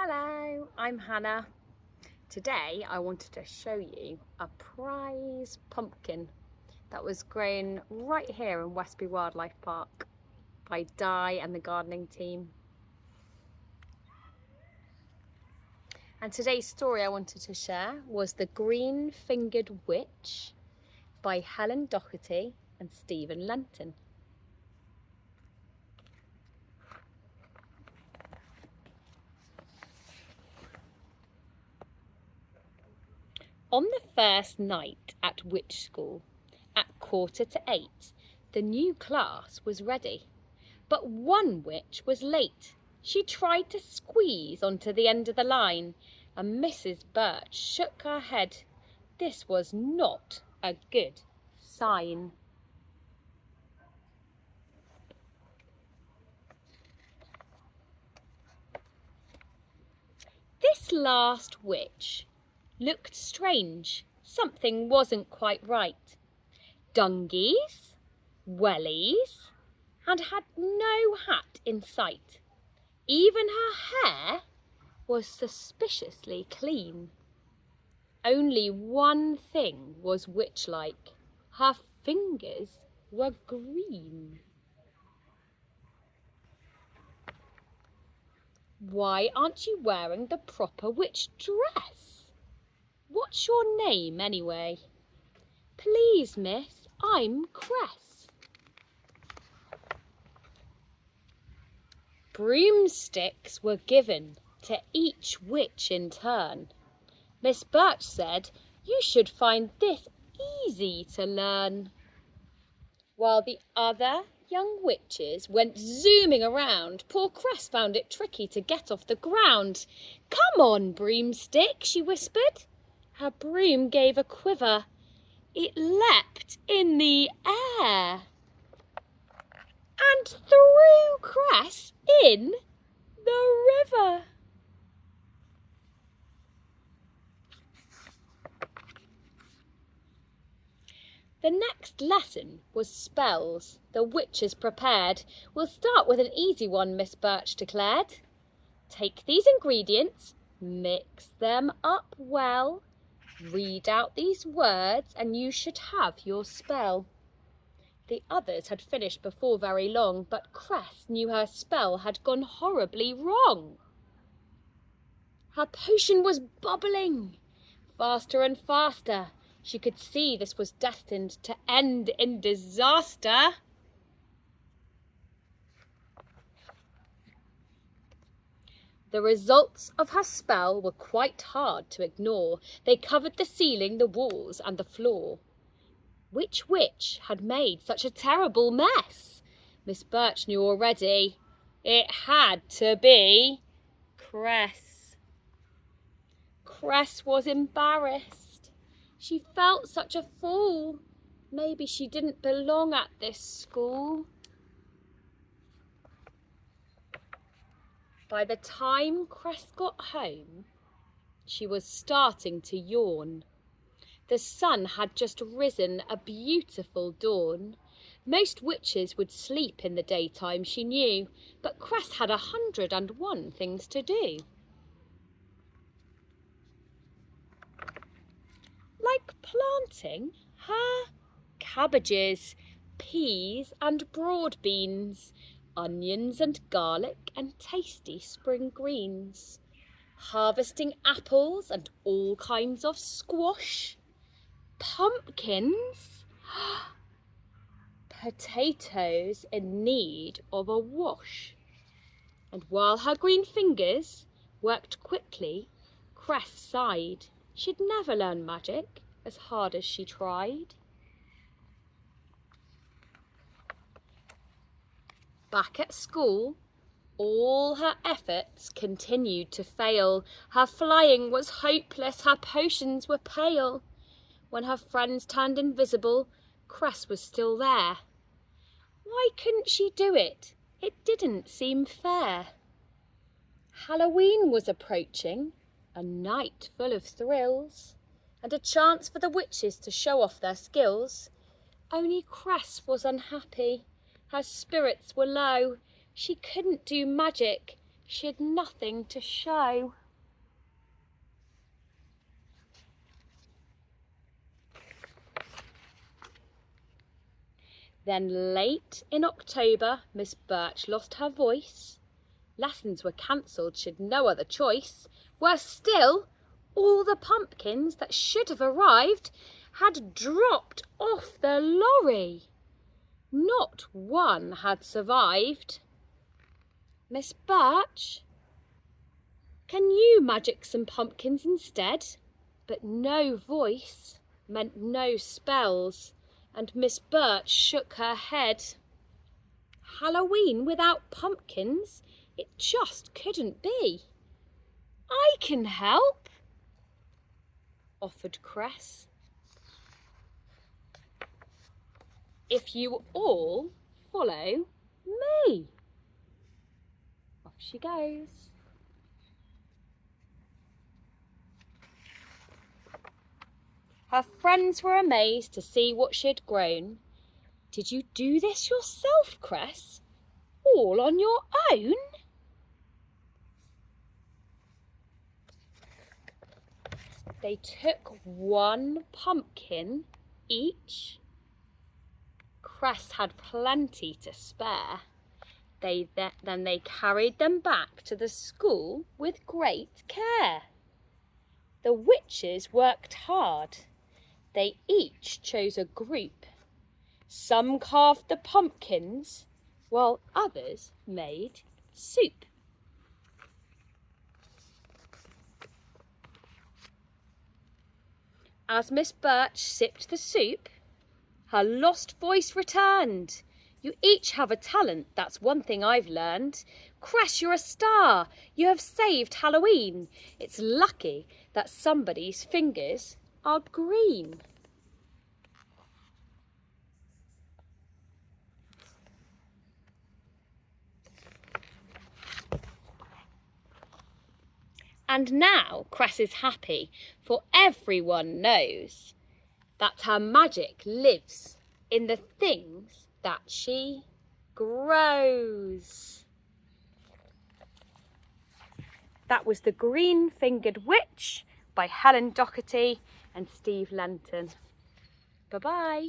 Hello, I'm Hannah. Today I wanted to show you a prize pumpkin that was grown right here in Westbury Wildlife Park by Di and the gardening team. And today's story I wanted to share was The Green-Fingered Witch by Helen Docherty and Steven Lenton. On the first night at witch school, at 7:45, the new class was ready. But one witch was late. She tried to squeeze onto the end of the line, and Mrs. Birch shook her head. This was not a good sign. This last witch looked strange. Something wasn't quite right. Dungies, wellies, and had no hat in sight. Even her hair was suspiciously clean. Only one thing was witch-like. Her fingers were green. Why aren't you wearing the proper witch dress? What's your name anyway? Please, miss, I'm Cress. Broomsticks were given to each witch in turn. Miss Birch said you should find this easy to learn. While the other young witches went zooming around, poor Cress found it tricky to get off the ground. Come on, Broomstick, she whispered. Her broom gave a quiver. It leapt in the air and threw Cress in the river. The next lesson was spells. The witches prepared. We'll start with an easy one, Miss Birch declared. Take these ingredients, mix them up well, read out these words and you should have your spell. The others had finished before very long, but Cress knew her spell had gone horribly wrong. Her potion was bubbling faster and faster. She could see this was destined to end in disaster. The results of her spell were quite hard to ignore. They covered the ceiling, the walls, and the floor. Which witch had made such a terrible mess? Miss Birch knew already. It had to be Cress. Cress was embarrassed. She felt such a fool. Maybe she didn't belong at this school. By the time Cress got home, she was starting to yawn. The sun had just risen, a beautiful dawn. Most witches would sleep in the daytime, she knew, but Cress had 101 things to do. Like planting her cabbages, peas and broad beans, onions and garlic and tasty spring greens, harvesting apples and all kinds of squash, pumpkins, potatoes in need of a wash. And while her green fingers worked quickly, Cress sighed. She'd never learn magic as hard as she tried. Back at school, all her efforts continued to fail. Her flying was hopeless, her potions were pale. When her friends turned invisible, Cress was still there. Why couldn't she do it? It didn't seem fair. Halloween was approaching, a night full of thrills, and a chance for the witches to show off their skills. Only Cress was unhappy. Her spirits were low. She couldn't do magic. she had nothing to show. Then late in October, Miss Birch lost her voice. Lessons were cancelled, she'd no other choice. Worse still, all the pumpkins that should have arrived had dropped off the lorry. Not one had survived. Miss Birch, can you magic some pumpkins instead? But no voice meant no spells, and Miss Birch shook her head. Halloween without pumpkins, it just couldn't be. I can help, offered Cress. If you all follow me. Off she goes. Her friends were amazed to see what she'd grown. Did you do this yourself, Cress? All on your own? They took one pumpkin each. Cress had plenty to spare. Then they carried them back to the school with great care. The witches worked hard. They each chose a group. Some carved the pumpkins, while others made soup. As Miss Birch sipped the soup, her lost voice returned. You each have a talent, that's one thing I've learned. Cress, you're a star. You have saved Halloween. It's lucky that somebody's fingers are green. And now Cress is happy, for everyone knows that her magic lives in the things that she grows. That was The Green-Fingered Witch by Helen Docherty and Steve Lenton. Bye-bye.